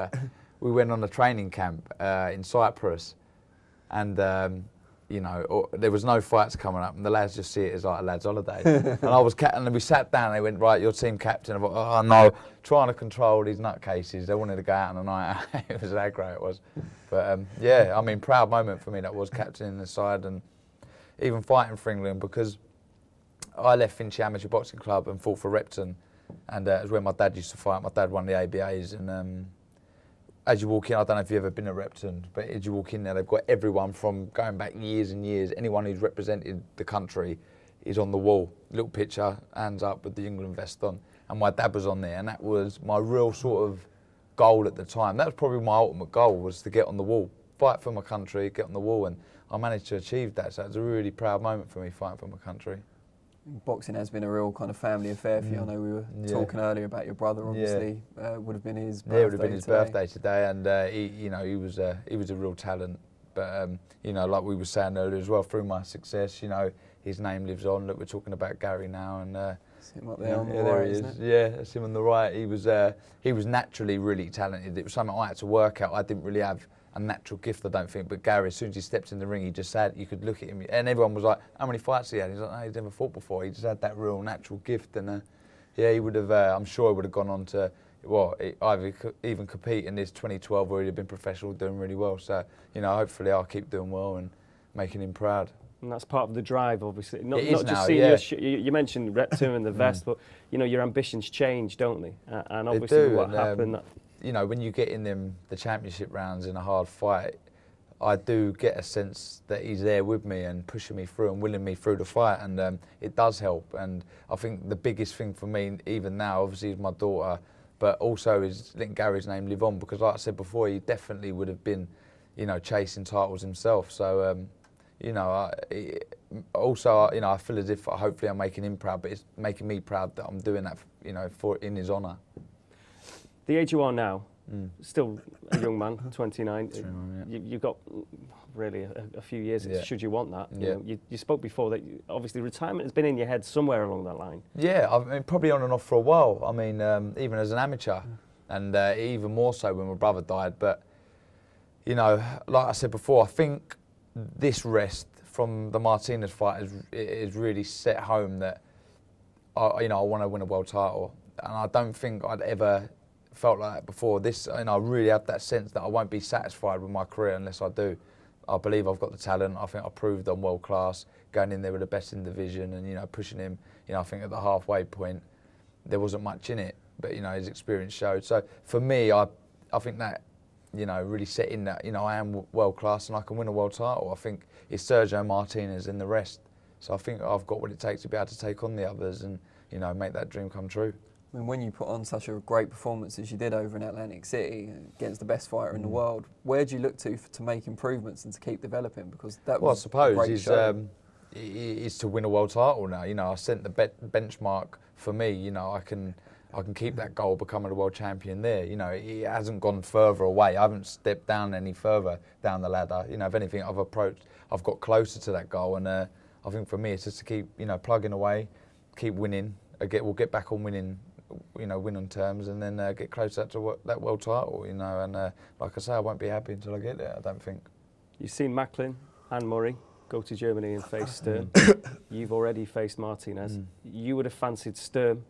we went on a training camp in Cyprus, and you know, there was no fights coming up, and the lads just see it as like a lad's holiday. And I was captain, and we sat down, and they went, right, you're team captain. I thought, oh no, trying to control these nutcases. They wanted to go out on a night out. It was aggro, it was. But yeah, I mean, proud moment for me that was captaining the side and even fighting for England, because I left Finchley Amateur Boxing Club and fought for Repton, and it was where my dad used to fight. My dad won the ABAs, and as you walk in, I don't know if you've ever been to Repton, but as you walk in there, they've got everyone from going back years and years. Anyone who's represented the country is on the wall. Little picture, hands up with the England vest on. And my dad was on there, and that was my real sort of goal at the time. That was probably my ultimate goal, was to get on the wall, fight for my country, get on the wall, and I managed to achieve that. So it was a really proud moment for me, fighting for my country. Boxing has been a real kind of family affair for you. I know we were talking earlier about your brother. Obviously, would have been his birthday. Yeah, it would have been his birthday today, and he was a real talent. But you know, like we were saying earlier as well, through my success, you know, his name lives on. Look, we're talking about Gary now, and see him up there on the right, isn't it? Yeah, that's him on the right. He was naturally really talented. It was something I had to work out. I didn't really have a natural gift, I don't think, but Gary, as soon as he stepped in the ring, he just had, you could look at him, and everyone was like, how many fights he had? He's like, no, he's never fought before. He just had that real natural gift, and yeah, he would have, I'm sure he would have gone on to, well, either even compete in this 2012, where he'd have been professional, doing really well. So, you know, hopefully I'll keep doing well and making him proud. And that's part of the drive, obviously. Not just now, seeing you mentioned Repton and the vest, but, you know, your ambitions change, don't they? And obviously what happened... you know, when you get in the championship rounds in a hard fight, I do get a sense that he's there with me and pushing me through and willing me through the fight, and it does help. And I think the biggest thing for me, even now, obviously, is my daughter, but also is letting Gary's name live on, because like I said before, he definitely would have been, you know, chasing titles himself. So, you know, also, you know, I feel as if hopefully I'm making him proud, but it's making me proud that I'm doing that, you know, in his honour. The age you are now, still a young man, 29. You've got really a few years, should you want that. You know, you spoke before that obviously retirement has been in your head somewhere along that line. Yeah, I mean, probably on and off for a while. I mean, even as an amateur, and even more so when my brother died. But, you know, like I said before, I think this rest from the Martinez fight is really set home that, you know, I want to win a world title. And I don't think I'd ever felt like that before. This, and I really have that sense that I won't be satisfied with my career unless I do. I believe I've got the talent. I think I proved I'm world class, going in there with the best in the division, and, you know, pushing him. You know, I think at the halfway point there wasn't much in it, but, you know, his experience showed. So for me, I think that, you know, really set in that, you know, I am world class and I can win a world title. I think it's Sergio Martinez and the rest. So I think I've got what it takes to be able to take on the others and, you know, make that dream come true. I mean, when you put on such a great performance as you did over in Atlantic City against the best fighter in the world, where do you look to make improvements and to keep developing? Because that was, well, I suppose is to win a world title now. You know, I set the benchmark for me. You know, I can keep that goal, becoming a world champion there. You know, it hasn't gone further away. I haven't stepped down any further down the ladder. You know, if anything, I've got closer to that goal. And I think for me, it's just to keep, you know, plugging away, keep winning. We'll get back on winning you know, win on terms, and then get closer to that world title, you know. And like I say, I won't be happy until I get there, I don't think. You've seen Macklin and Murray go to Germany and face Sturm. You've already faced Martinez. You would have fancied Sturm.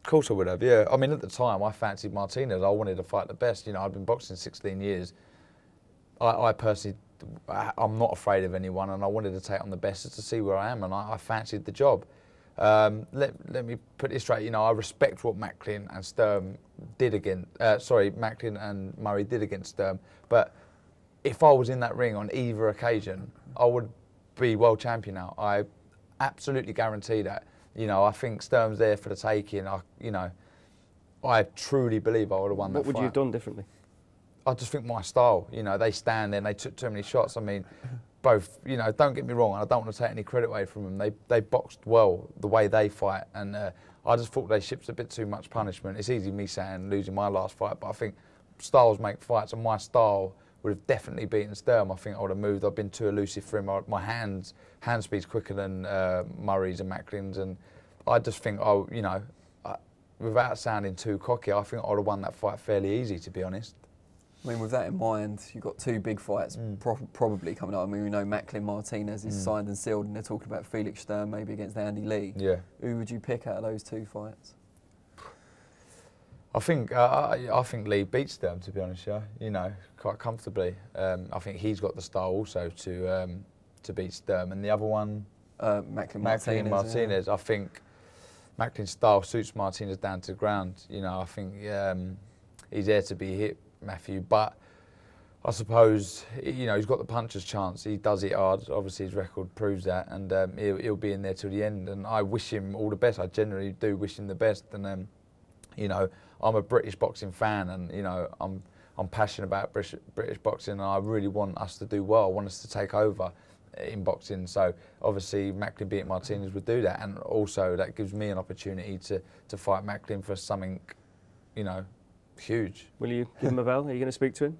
Of course I would have, yeah. I mean, at the time, I fancied Martinez. I wanted to fight the best. You know, I'd been boxing 16 years. I personally, I'm not afraid of anyone, and I wanted to take on the best just to see where I am, and I fancied the job. Let me put this straight. You know, I respect what Macklin and Sturm did against. Macklin and Murray did against Sturm. But if I was in that ring on either occasion, I would be world champion now. I absolutely guarantee that. You know, I think Sturm's there for the taking. I truly believe I would have won that fight. What would you have done differently? I just think my style. You know, they stand there and they took too many shots. I mean, both, you know, don't get me wrong, I don't want to take any credit away from them. They boxed well the way they fight, and I just thought they shipped a bit too much punishment. It's easy me saying losing my last fight, but I think styles make fights, and my style would have definitely beaten Sturm. I think I would have moved. I've been too elusive for him. My hand speed's quicker than Murray's and Macklin's, and I just think, without sounding too cocky, I think I would have won that fight fairly easy, to be honest. I mean, with that in mind, you've got two big fights probably coming up. I mean, we know Macklin Martinez is signed and sealed, and they're talking about Felix Sturm maybe against Andy Lee. Yeah. Who would you pick out of those two fights? I think Lee beats Sturm, to be honest, yeah. You know, quite comfortably. I think he's got the style also to beat Sturm, and the other one, Macklin Martinez. Yeah. I think Macklin's style suits Martinez down to the ground. You know, I think he's there to be hit, Matthew, but I suppose, you know, he's got the puncher's chance. He does it hard. Obviously, his record proves that, and he'll be in there till the end. And I wish him all the best. I generally do wish him the best. And you know, I'm a British boxing fan, and you know, I'm passionate about British boxing, and I really want us to do well. I want us to take over in boxing. So obviously, Macklin beating Martinez would do that, and also that gives me an opportunity to fight Macklin for something, you know, huge. Will you give him a bell? Are you going to speak to him?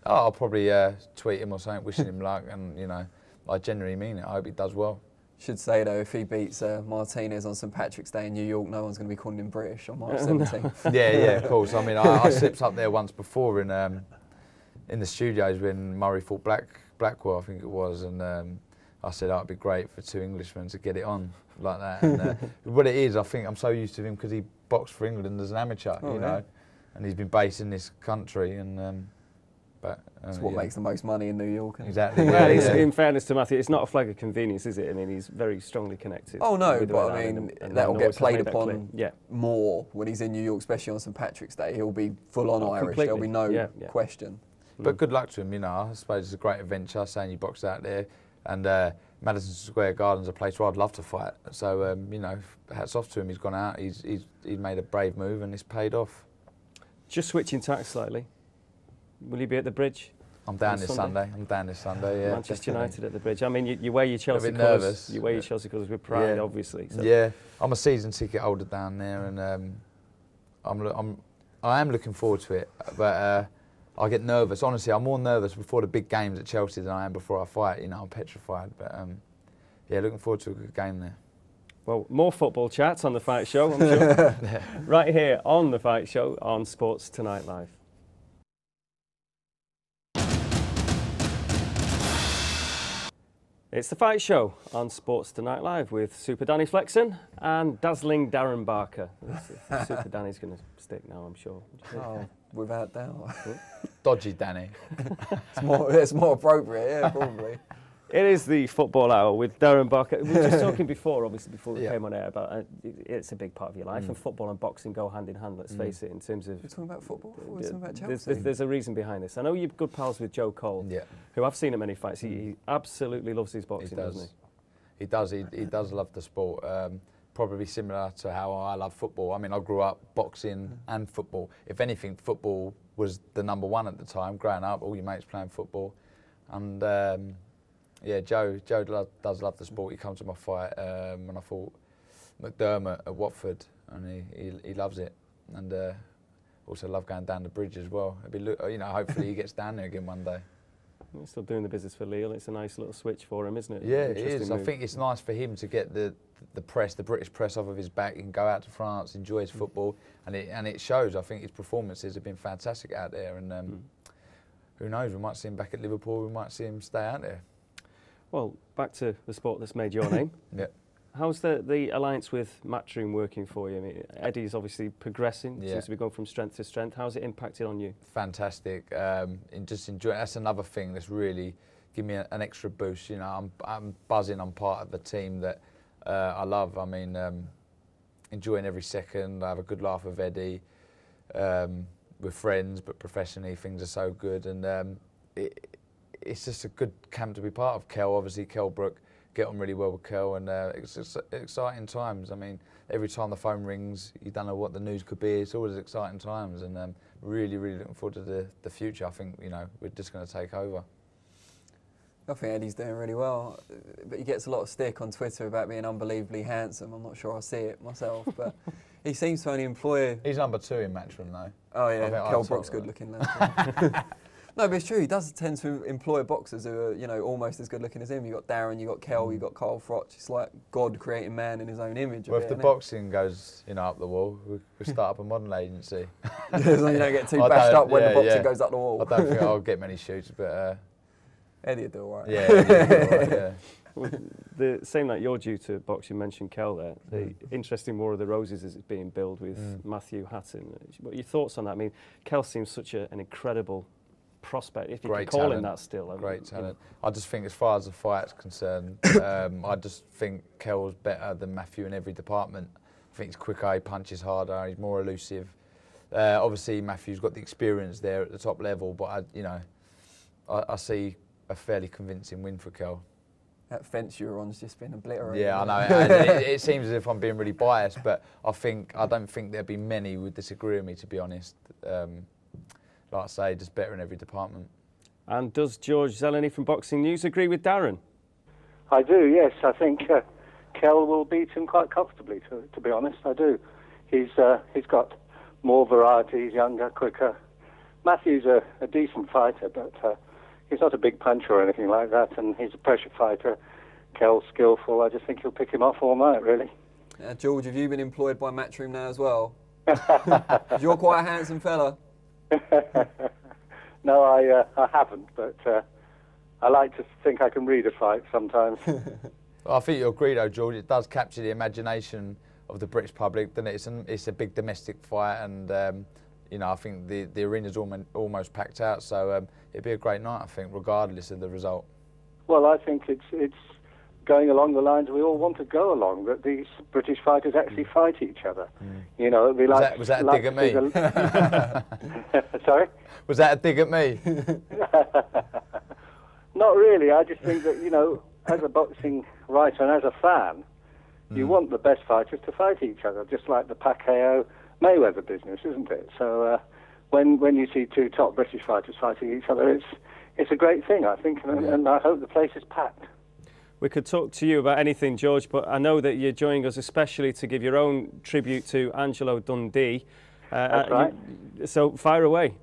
Oh, I'll probably tweet him or something, wishing him luck, and you know, I genuinely mean it. I hope he does well. Should say though, if he beats Martinez on St Patrick's Day in New York, no one's going to be calling him British on March 17th. Yeah, of course. I mean, I slipped up there once before in the studios when Murray fought Blackwell, I think it was, and I said, it'd be great for two Englishmen to get it on like that. And what it is, I think I'm so used to him because he boxed for England as an amateur, you know, and he's been based in this country, and it's what makes the most money in New York. Exactly. Well, in fairness to Matthew, it's not a flag of convenience, is it? I mean, he's very strongly connected. Oh no, but I mean, that'll get played upon more when he's in New York, especially on St Patrick's Day. He'll be full on Irish. There'll be no question. But good luck to him. You know, I suppose it's a great adventure. Saying you box out there, and Madison Square Garden's a place where I'd love to fight. So you know, hats off to him. He's gone out. He's made a brave move, and it's paid off. Just switching tack slightly. Will you be at the Bridge? I'm down this Sunday. I'm down this Sunday. Yeah. Manchester United at the Bridge. I mean, you wear your Chelsea colours. You wear your Chelsea colours with pride, obviously. So. Yeah, I'm a season ticket holder down there, and I am looking forward to it. But I get nervous. Honestly, I'm more nervous before the big games at Chelsea than I am before I fight. You know, I'm petrified. But yeah, looking forward to a good game there. Well, more football chats on The Fight Show, I'm sure. Right here on The Fight Show on Sports Tonight Live. It's The Fight Show on Sports Tonight Live with Super Danny Flexen and dazzling Darren Barker. Super Danny's going to stick now, I'm sure. Oh, without doubt. Dodgy Danny. It's more appropriate, yeah, probably. It is the Football Hour with Darren Barker. We were just talking before, obviously, before we came on air, about it's a big part of your life, and football and boxing go hand in hand, let's face it, in terms of... We're talking about football? We're talking about Chelsea? There's a reason behind this. I know you're good pals with Joe Cole, who I've seen at many fights. He absolutely loves his boxing, doesn't he? He does. He does love the sport. Probably similar to how I love football. I mean, I grew up boxing and football. If anything, football was the #1 at the time. Growing up, all your mates playing football. And... yeah, Joe does love the sport. He comes to my fight when I fought McDermott at Watford, and he loves it. And also love going down the Bridge as well. It'd be, you know, hopefully he gets down there again one day. He's still doing the business for Lille. It's a nice little switch for him, isn't it? Yeah, it is. I think it's nice for him to get the British press off of his back. He can go out to France, enjoy his football, and it shows. I think his performances have been fantastic out there, and who knows, we might see him back at Liverpool, we might see him stay out there. Well, back to the sport that's made your name. Yeah. How's the alliance with Matchroom working for you? I mean, Eddie's obviously progressing, seems to be going from strength to strength. How's it impacted on you? Fantastic. Just enjoying. That's another thing that's really given me an extra boost. You know, I'm buzzing. I'm part of a team that I love. I mean, enjoying every second. I have a good laugh with Eddie. We're friends, but professionally things are so good, and it's just a good camp to be part of. Kel, obviously, Kel Brook. Get on really well with Kel, and it's exciting times. I mean, every time the phone rings, you don't know what the news could be. It's always exciting times, and really, really looking forward to the future. I think, you know, we're just going to take over. I think Eddie's doing really well, but he gets a lot of stick on Twitter about being unbelievably handsome. I'm not sure I see it myself, but he seems to only employ... He's number 2 in Matchroom, though. Oh, yeah, Kel Brook's good-looking lad. No, but it's true. He does tend to employ boxers who are, you know, almost as good looking as him. You got Darren, you got Kel, you got Carl Frampton. It's like God creating man in his own image. Well, if the boxing goes, you know, up the wall, we start up a model agency. So you don't get too bashed up when the boxing goes up the wall. I don't think I'll get many shoots, but Eddie will do all right. Yeah, Eddie will do all right, yeah. Well, the same night you're due to box, you mentioned Kel there. The interesting War of the Roses is being billed with Matthew Hatton. What are your thoughts on that? I mean, Kel seems such an incredible prospect, if you can call him that still. Great talent. I just think as far as the fight's concerned, I just think Kel's better than Matthew in every department. I think he's quicker, he punches harder, he's more elusive. Obviously, Matthew's got the experience there at the top level, but I see a fairly convincing win for Kel. That fence you were on's just been obliterated. Yeah, I know. it seems as if I'm being really biased, but I don't think there'd be many who would disagree with me, to be honest. Like I say, just better in every department. And does George Zeleny from Boxing News agree with Darren? I do, yes. I think Kel will beat him quite comfortably, to be honest. I do. He's got more variety, he's younger, quicker. Matthew's a decent fighter, but he's not a big puncher or anything like that, and he's a pressure fighter. Kel's skillful. I just think he'll pick him off all night, really. George, have you been employed by Matchroom now as well? You're quite a handsome fella. No, I haven't, but I like to think I can read a fight sometimes. Well, I think you'll agree, though, George. It does capture the imagination of the British public. Then it's a big domestic fight, and you know, I think the arena's almost packed out. So it'd be a great night, I think, regardless of the result. Well, I think it's going along the lines we all want to go along, that these British fighters actually fight each other. You know, it'd be like... Was that a dig at me? Sorry? Was that a dig at me? Not really. I just think that, you know, as a boxing writer and as a fan, you want the best fighters to fight each other, just like the Pacquiao-Mayweather business, isn't it? So when you see two top British fighters fighting each other, it's a great thing, I think, and I hope the place is packed. We could talk to you about anything, George, but I know that you're joining us especially to give your own tribute to Angelo Dundee. That's right. So fire away.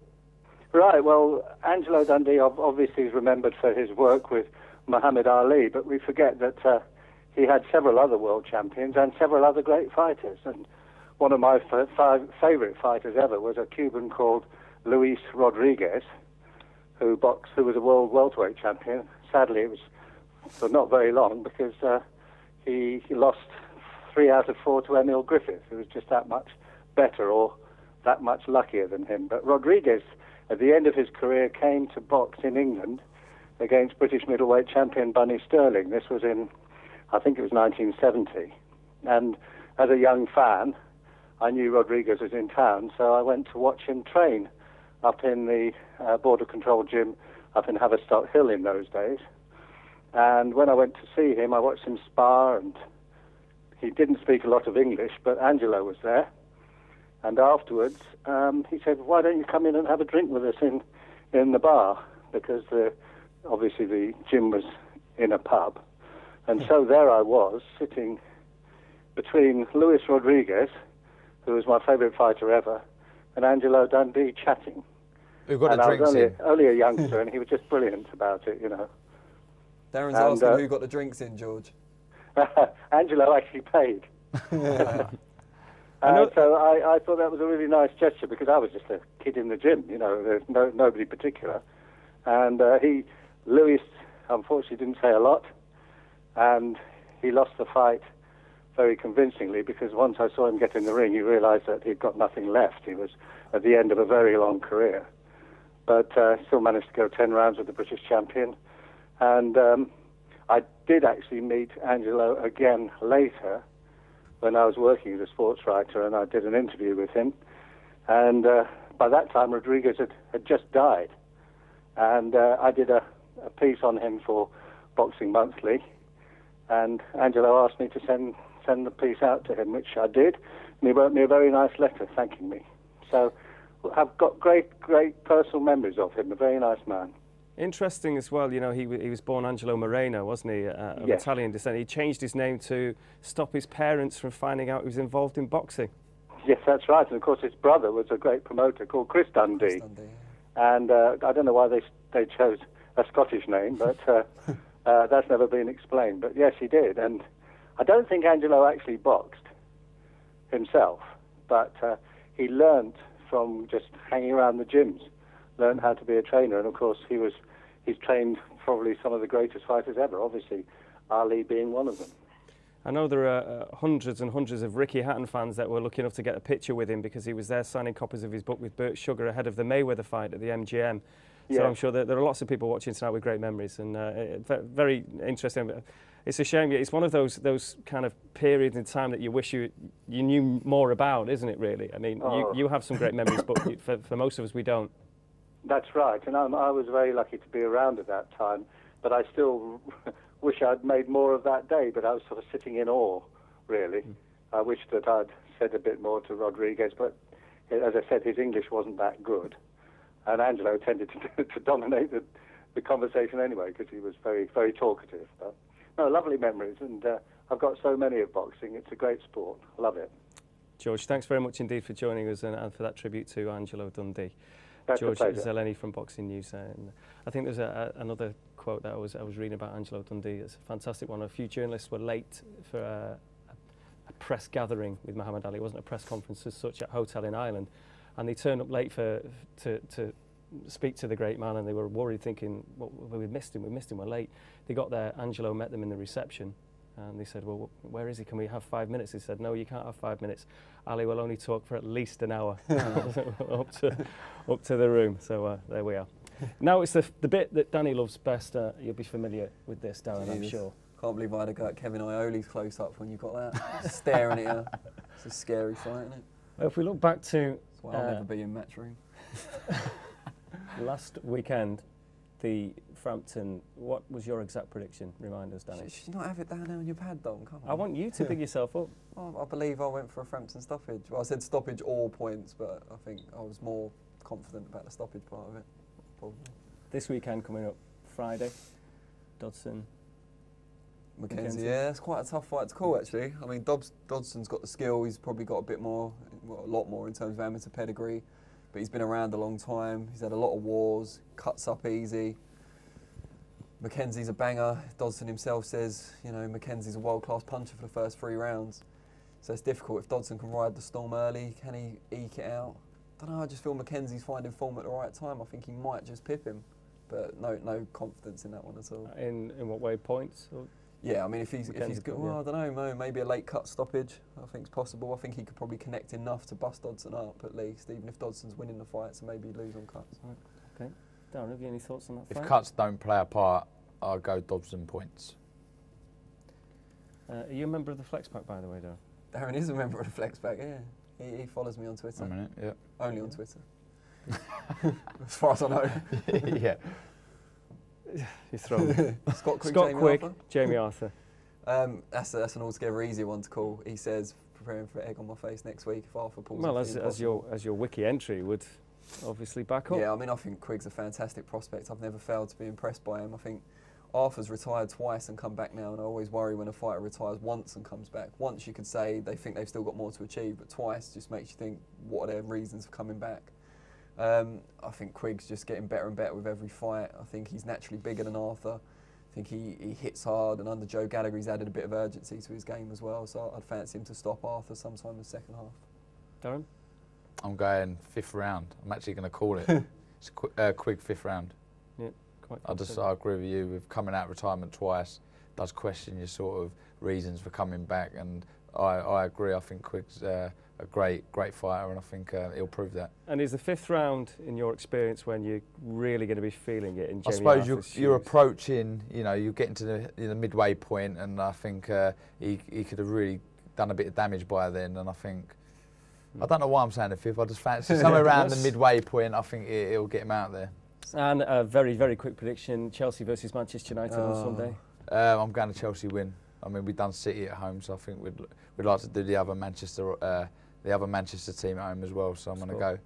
Right, well, Angelo Dundee obviously is remembered for his work with Muhammad Ali, but we forget that he had several other world champions and several other great fighters. And one of my favourite fighters ever was a Cuban called Luis Rodriguez, who was a world welterweight champion. Sadly, it was for not very long, because he lost 3 out of 4 to Emil Griffith, who was just that much better or that much luckier than him. But Rodriguez, at the end of his career, came to box in England against British middleweight champion Bunny Sterling. This was in, I think it was 1970. And as a young fan, I knew Rodriguez was in town, so I went to watch him train up in the border control gym up in Haverstock Hill in those days. And when I went to see him, I watched him spar, and he didn't speak a lot of English, but Angelo was there. And afterwards, he said, "Why don't you come in and have a drink with us in the bar?" Because obviously the gym was in a pub. And so there I was, sitting between Luis Rodriguez, who was my favourite fighter ever, and Angelo Dundee, chatting. Who got and the I was drinks only a youngster, and he was just brilliant about it, you know. Darren's asking who got the drinks in, George. Angelo actually paid. So I thought that was a really nice gesture, because I was just a kid in the gym, you know, there's nobody particular. And Lewis, unfortunately, didn't say a lot, and he lost the fight very convincingly, because once I saw him get in the ring, you realised that he'd got nothing left. He was at the end of a very long career. But still managed to go 10 rounds with the British champion. And I did actually meet Angelo again later when I was working as a sports writer, and I did an interview with him. And by that time, Rodriguez had just died. And I did a piece on him for Boxing Monthly. And Angelo asked me to send the piece out to him, which I did. And he wrote me a very nice letter thanking me. So I've got great personal memories of him, a very nice man. Interesting as well, you know, he was born Angelo Moreno, wasn't he, of yes. Italian descent. He changed his name to stop his parents from finding out he was involved in boxing. Yes, that's right. And of course his brother was a great promoter called Chris Dundee. And I don't know why they chose a Scottish name, but that's never been explained. But yes, he did. And I don't think Angelo actually boxed himself, but he learnt from just hanging around the gyms, learned how to be a trainer. And of course he's trained probably some of the greatest fighters ever, obviously Ali being one of them. I know there are hundreds and hundreds of Ricky Hatton fans that were lucky enough to get a picture with him, because he was there signing copies of his book with Burt Sugar ahead of the Mayweather fight at the MGM. So yeah. I'm sure that there are lots of people watching tonight with great memories, and very interesting. It's a shame. It's one of those kind of periods in time that you wish you knew more about, isn't it, really? I mean, you have some great memories, but for most of us, we don't. That's right, and I was very lucky to be around at that time, but I still wish I'd made more of that day, but I was sort of sitting in awe, really. I wish that I'd said a bit more to Rodriguez, but as I said, his English wasn't that good, and Angelo tended to dominate the conversation anyway, because he was very, very talkative. But, no, lovely memories, and I've got so many of boxing. It's a great sport. I love it. George, thanks very much indeed for joining us and for that tribute to Angelo Dundee. That's George Zeleny from Boxing News. And I think there's another quote that I was reading about Angelo Dundee. It's a fantastic one. A few journalists were late for a press gathering with Muhammad Ali. It wasn't a press conference as such, at a hotel in Ireland, and they turned up late to speak to the great man, and they were worried, thinking, well, we missed him, we're late. They got there, Angelo met them in the reception, and they said, well, where is he? Can we have 5 minutes? He said, no, you can't have 5 minutes. Ali will only talk for at least an hour. up to the room. So there we are. Now it's the bit that Danny loves best. You'll be familiar with this, Darren, I'm sure. Can't believe I had to go at Kevin Iole's close-up when you got that. Staring at you. It's a scary fight, isn't it? Well, if we look back to... That's why I'll never be in Matchroom. Last weekend, the Frampton, what was your exact prediction? Remind us, Danny. Should you not have it down there on your pad, Dom? Come on. I want you to big yourself up. Well, I believe I went for a Frampton stoppage. Well, I said stoppage or points, but I think I was more confident about the stoppage part of it, probably. This weekend coming up, Friday, Dodson. Mackenzie, yeah, it's quite a tough fight to call, actually. I mean, Dodson's got the skill. He's probably got a bit more, well, a lot more in terms of amateur pedigree. But he's been around a long time. He's had a lot of wars, cuts up easy. Mackenzie's a banger. Dodson himself says, you know, Mackenzie's a world-class puncher for the first 3 rounds. So it's difficult. If Dodson can ride the storm early, can he eke it out? I don't know, I just feel Mackenzie's finding form at the right time. I think he might just pip him. But no confidence in that one at all. In what way, points? Or? Yeah, I mean, if he's good, well, I don't know, maybe a late cut stoppage, I think it's possible. I think he could probably connect enough to bust Dodson up, at least, even if Dodson's winning the fight, so maybe lose on cuts. Right. Okay. Darren, have you any thoughts on that If fight? cuts don't play a part, I'll go Dodson points. Are you a member of the Flex Pack, by the way, Darren? Darren is a member of the Flex Pack, yeah. He follows me on Twitter. A minute, yeah. Only on Twitter. As far as I know. Yeah. You throw Scott Quigg, Jamie Arthur. That's an altogether easier one to call. He says, preparing for egg on my face next week if Arthur pulls. Well, as your wiki entry would obviously back up. Yeah, I mean, I think Quigg's a fantastic prospect. I've never failed to be impressed by him. I think Arthur's retired twice and come back now, and I always worry when a fighter retires once and comes back. Once you could say they think they've still got more to achieve, but twice just makes you think, what are their reasons for coming back? I think Quigg's just getting better and better with every fight. I think he's naturally bigger than Arthur. I think he hits hard, and under Joe Gallagher he's added a bit of urgency to his game as well, so I'd fancy him to stop Arthur sometime in the second half. Darren? I'm going 5th round. I'm actually going to call it. It's Quigg 5th round. Yeah, quite I agree with you with coming out of retirement twice. Does question your sort of reasons for coming back, and I agree. I think Quigg's a great fighter, and I think he'll prove that. And is the 5th round, in your experience, when you're really going to be feeling it in Jamie I suppose Arthur's you're shoes? approaching, you're getting to the midway point, and I think he could have really done a bit of damage by then, and I think, I don't know why I'm saying the 5th, I just fancy somewhere around the midway point, I think it'll get him out there. And a very, very quick prediction, Chelsea versus Manchester United on Sunday? I'm going to Chelsea win. I mean, we've done City at home, so I think we'd like to do the other Manchester team at home as well. So I'm going to go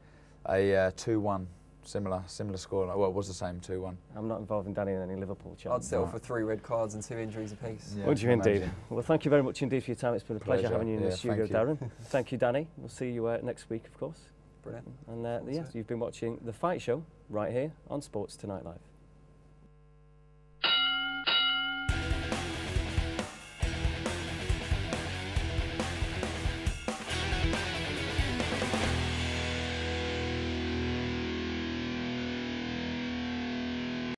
a 2-1, similar score. Well, it was the same 2-1. I'm not involved in Danny in any Liverpool chat. I'd settle for 3 red cards and 2 injuries apiece. Yeah, would you indeed? Well, thank you very much indeed for your time. It's been a pleasure having you in the studio, Darren. Thank you, Danny. We'll see you next week, of course. Brilliant. And yes, you've been watching The Fight Show right here on Sports Tonight Live.